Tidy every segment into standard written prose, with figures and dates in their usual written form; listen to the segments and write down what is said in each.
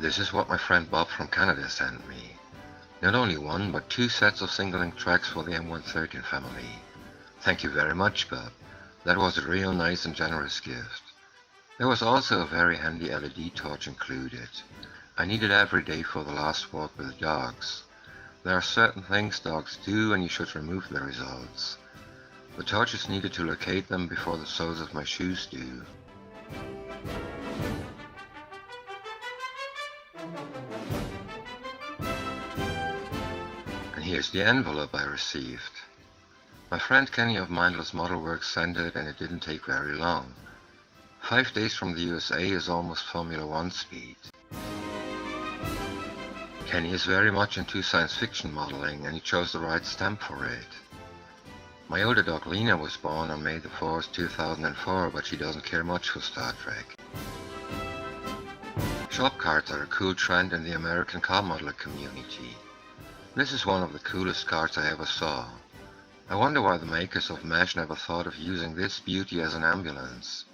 This is what my friend Bob from Canada sent me. Not only one, but 2 sets of single-link tracks for the M113 family. Thank you very much, Bob. That was a real nice and generous gift. There was also a very handy LED torch included. I need it every day for the last walk with the dogs. There are certain things dogs do and you should remove the results. The torch is needed to locate them before the soles of my shoes do. And here's the envelope I received. My friend Kenny of Mindless Model Works sent it and it didn't take very long. 5 days from the USA is almost Formula 1 speed. Kenny is very much into science fiction modeling and he chose the right stamp for it. My older dog Lena was born on May the 4th, 2004, but she doesn't care much for Star Trek. Shop cards are a cool trend in the American car modeler community. This is one of the coolest cards I ever saw. I wonder why the makers of Mesh never thought of using this beauty as an ambulance.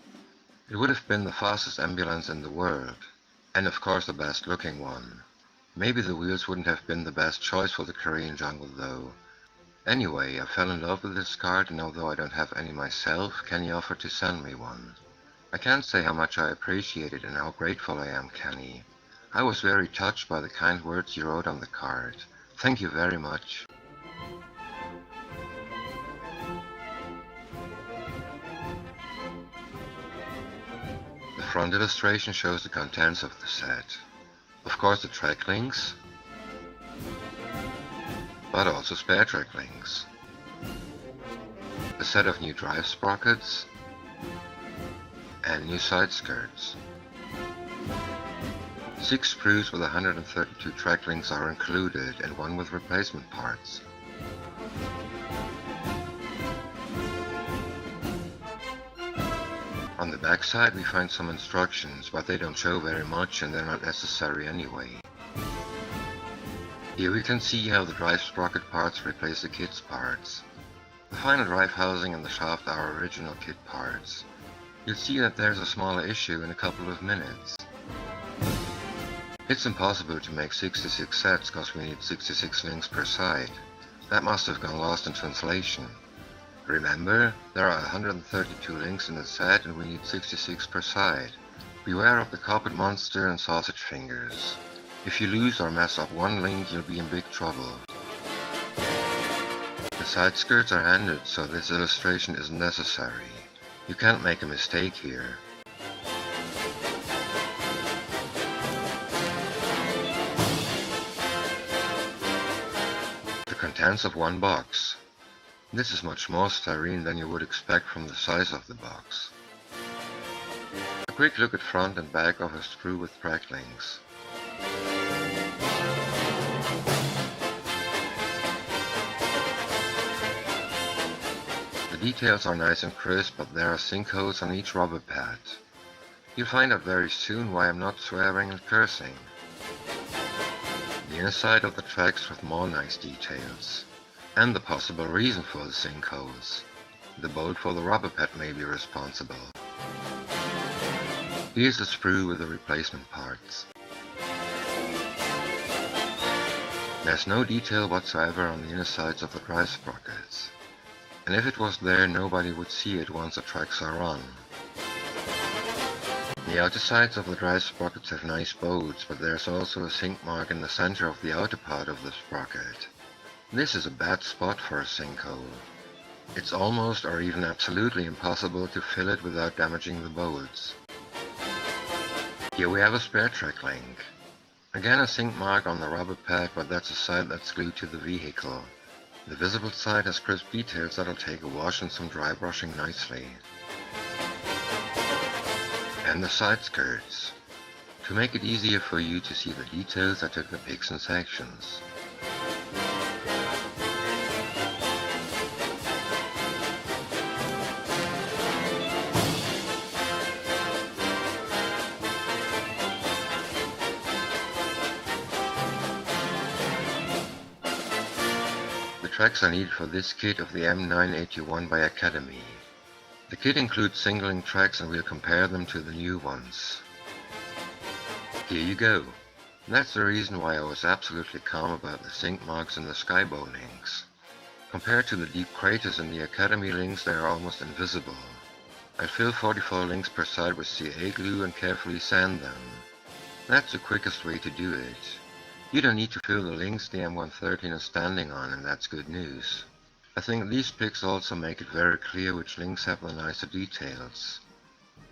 It would have been the fastest ambulance in the world, and of course the best looking one. Maybe the wheels wouldn't have been the best choice for the Korean jungle though. Anyway, I fell in love with this card, and although I don't have any myself, Kenny offered to send me one. I can't say how much I appreciate it and how grateful I am, Kenny. I was very touched by the kind words you wrote on the card. Thank you very much. The front illustration shows the contents of the set. Of course the track links, but also spare track links. A set of new drive sprockets and new side skirts. 6 sprues with 132 track links are included and 1 with replacement parts. On the back side we find some instructions, but they don't show very much and they're not necessary anyway. Here we can see how the drive sprocket parts replace the kit's parts. The final drive housing and the shaft are original kit parts. You'll see that there's a small issue in a couple of minutes. It's impossible to make 66 sets because we need 66 links per side. That must have gone lost in translation. Remember, there are 132 links in the set and we need 66 per side. Beware of the carpet monster and sausage fingers. If you lose or mess up one link, you'll be in big trouble. The side skirts are handed, so this illustration isn't necessary. You can't make a mistake here. The contents of one box. This is much more styrene than you would expect from the size of the box. A quick look at front and back of a sprue with track links. The details are nice and crisp, but there are sinkholes on each rubber pad. You'll find out very soon why I'm not swearing and cursing. The inside of the tracks with more nice details. And the possible reason for the sinkholes. The bolt for the rubber pad may be responsible. Here's the sprue with the replacement parts. There's no detail whatsoever on the inner sides of the drive sprockets. And if it was there, nobody would see it once the tracks are on. The outer sides of the drive sprockets have nice bolts, but there's also a sink mark in the center of the outer part of the sprocket. This is a bad spot for a sinkhole. It's almost or even absolutely impossible to fill it without damaging the bolts. Here we have a spare track link. Again a sink mark on the rubber pad, but that's a side that's glued to the vehicle. The visible side has crisp details that'll take a wash and some dry brushing nicely. And the side skirts. To make it easier for you to see the details, I took the pics in sections. The tracks are needed for this kit of the M981 by Academy. The kit includes single-link tracks and we'll compare them to the new ones. Here you go. And that's the reason why I was absolutely calm about the sink marks in the Skybow links. Compared to the deep craters in the Academy links, they are almost invisible. I fill 44 links per side with CA glue and carefully sand them. That's the quickest way to do it. You don't need to fill the links the M113 is standing on, and that's good news. I think these pics also make it very clear which links have the nicer details.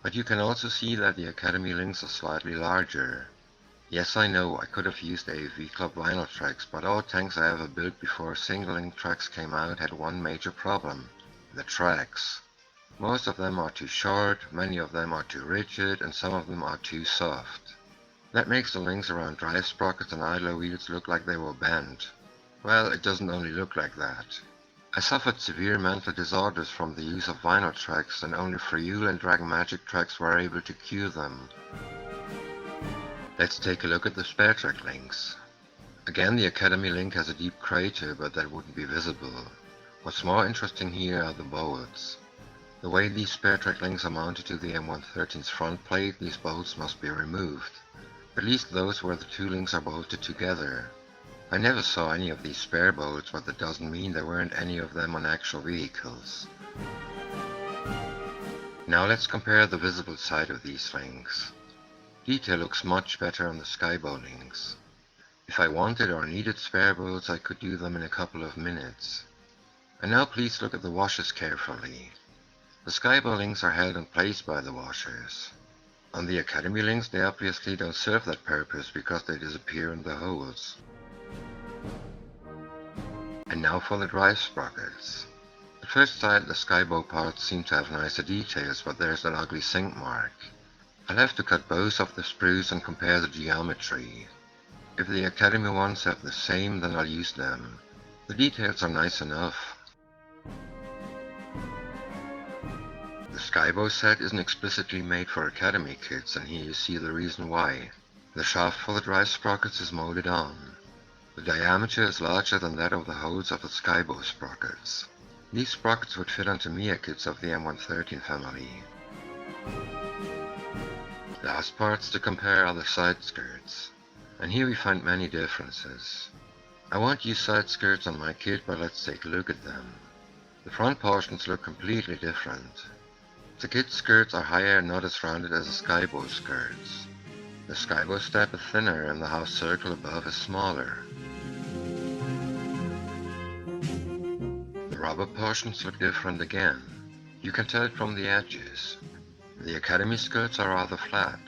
But you can also see that the Academy links are slightly larger. Yes, I know, I could have used AV Club vinyl tracks, but all tanks I ever built before single link tracks came out had one major problem: the tracks. Most of them are too short, many of them are too rigid, and some of them are too soft. That makes the links around drive sprockets and idler wheels look like they were bent. Well, it doesn't only look like that. I suffered severe mental disorders from the use of vinyl tracks, and only Friul and Dragon Magic tracks were able to cure them. Let's take a look at the spare track links. Again, the Academy link has a deep crater, but that wouldn't be visible. What's more interesting here are the bolts. The way these spare track links are mounted to the M113's front plate, these bolts must be removed. At least those where the two links are bolted together. I never saw any of these spare bolts, but that doesn't mean there weren't any of them on actual vehicles. Now let's compare the visible side of these links. Detail looks much better on the Skybow links. If I wanted or needed spare bolts, I could do them in a couple of minutes. And now please look at the washers carefully. The Skybow links are held in place by the washers. On the Academy links, they obviously don't serve that purpose because they disappear in the holes. And now for the drive sprockets. At first sight, the Skybow parts seem to have nicer details, but there's an ugly sink mark. I'll have to cut both of the sprues and compare the geometry. If the Academy ones have the same, then I'll use them. The details are nice enough. The Skybow set isn't explicitly made for Academy kits, and here you see the reason why. The shaft for the drive sprockets is molded on. The diameter is larger than that of the holes of the Skybow sprockets. These sprockets would fit onto Mia kits of the M113 family. Last parts to compare are the side skirts, and here we find many differences. I won't use side skirts on my kit, but let's take a look at them. The front portions look completely different. The kit skirts are higher and not as rounded as the Skybow skirts. The Skybow step is thinner and the half circle above is smaller. The rubber portions look different again. You can tell it from the edges. The Academy skirts are rather flat.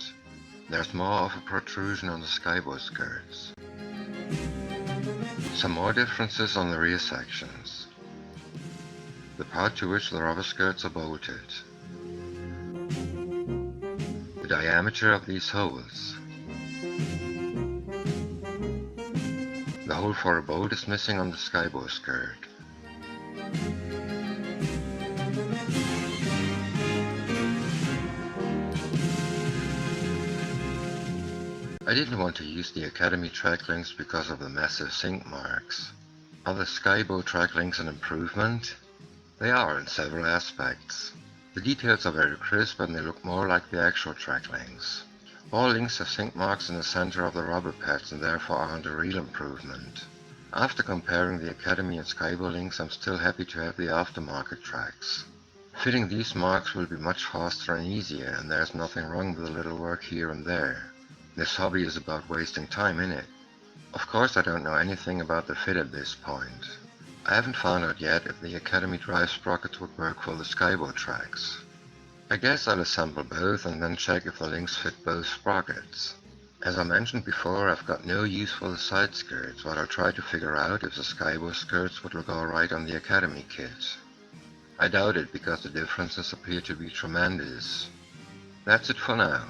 There's more of a protrusion on the Skybow skirts. Some more differences on the rear sections. The part to which the rubber skirts are bolted. The diameter of these holes. The hole for a bolt is missing on the Skybow skirt. I didn't want to use the Academy track links because of the massive sink marks. Are the Skybow track links an improvement? They are in several aspects. The details are very crisp and they look more like the actual track links. All links have sink marks in the center of the rubber pads and therefore aren't a real improvement. After comparing the Academy and Skybow links, I'm still happy to have the aftermarket tracks. Fitting these marks will be much faster and easier, and there's nothing wrong with a little work here and there. This hobby is about wasting time, innit? Of course I don't know anything about the fit at this point. I haven't found out yet if the Academy drive sprockets would work for the Skybow tracks. I guess I'll assemble both and then check if the links fit both sprockets. As I mentioned before, I've got no use for the side skirts, but I'll try to figure out if the Skybow skirts would look alright on the Academy kit. I doubt it because the differences appear to be tremendous. That's it for now.